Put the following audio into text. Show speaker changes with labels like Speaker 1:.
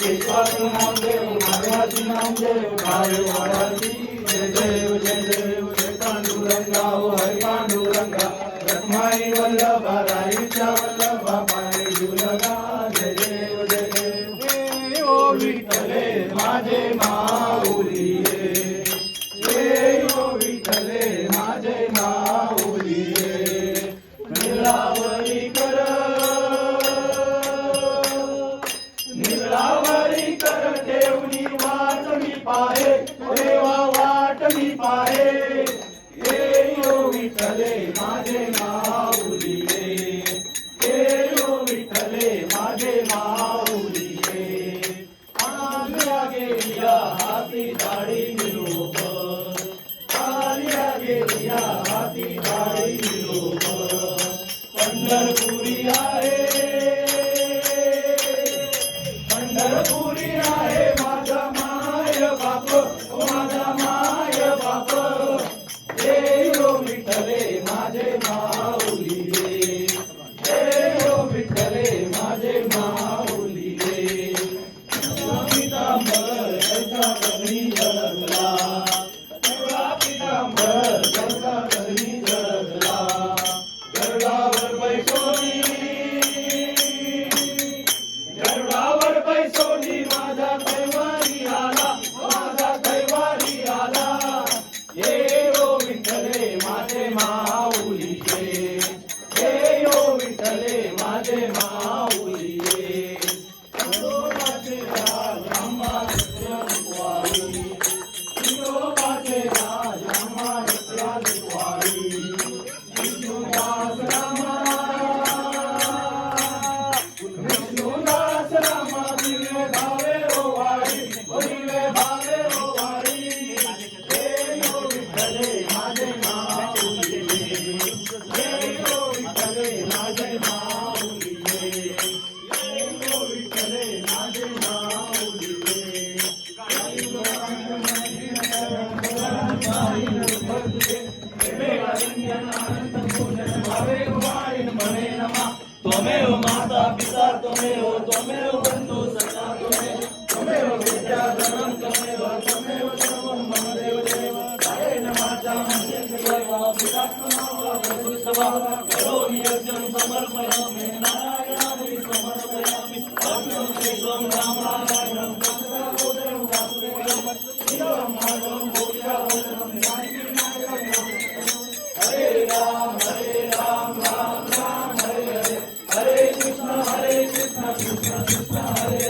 Speaker 1: Jai देवाचं नामदेव महादेवाची नामदेव भावे वाढाची जय देव जय पांडुरंगा हो हरी पांडुरंगा रखमाई वल्लभा राईच्या वल्लभा पाणी जुलगा जय देव जय ओ विठ्ठले माझे माऊली ओ विठ्ठले माझे माऊली निरावरी कर ठेवणी वाट मी पाहे देवा वाट मी पाहे ओ विठ्ठले माझे माऊली ओ विठ्ठले माझे माऊली आल्या गेल्या हाती दाढी निरोप आल्या गेल्या हाती दाढी निरोप पंढरपुरी आहे पंढरपुरी आहे माझा माय बाप माझा माय बाप ओ विठ्ठले माझे माऊली ओ विठ्ठले माझे माऊली पितांबर जसा कधी झळकला पितांबर जसा कधी झळकला गरुडावर बैसोनी गरुडावर बैसोनी माझा कैवारी आला माझा कैवारी आला ओ विठ्ठले माझे माऊली ओ विठ्ठले माझे माऊली माझे राज आम्हा वारी माझे राज आम्हा वारी विष्णुदास रामा विष्णुदास रामा दिवे भावे ओ वारी दिवे भावे ओ वारी ओ विठ्ठले माझे माऊली ओ विठ्ठले माझे माऊली ओ विठ्ठले माझे माऊली त्वमेव माता पिता त्वमेव बंधु सखा त्वमेव विद्याधरं त्वमेव सर्वं मम देव देव कायेन वाचा मनसेन्द्रियैर्वा विरात्मना वा वपुषा करोमि यज्ञं समर्पयामि नारायणाय समर्पयामि भक्तं श्रीं रामायणं तत्सर्वदेव वासुदेवं शिवं माधवं भूयावनं हरे राम राम राम हरे हरे हरे कृष्ण कृष्ण कृष्ण हरे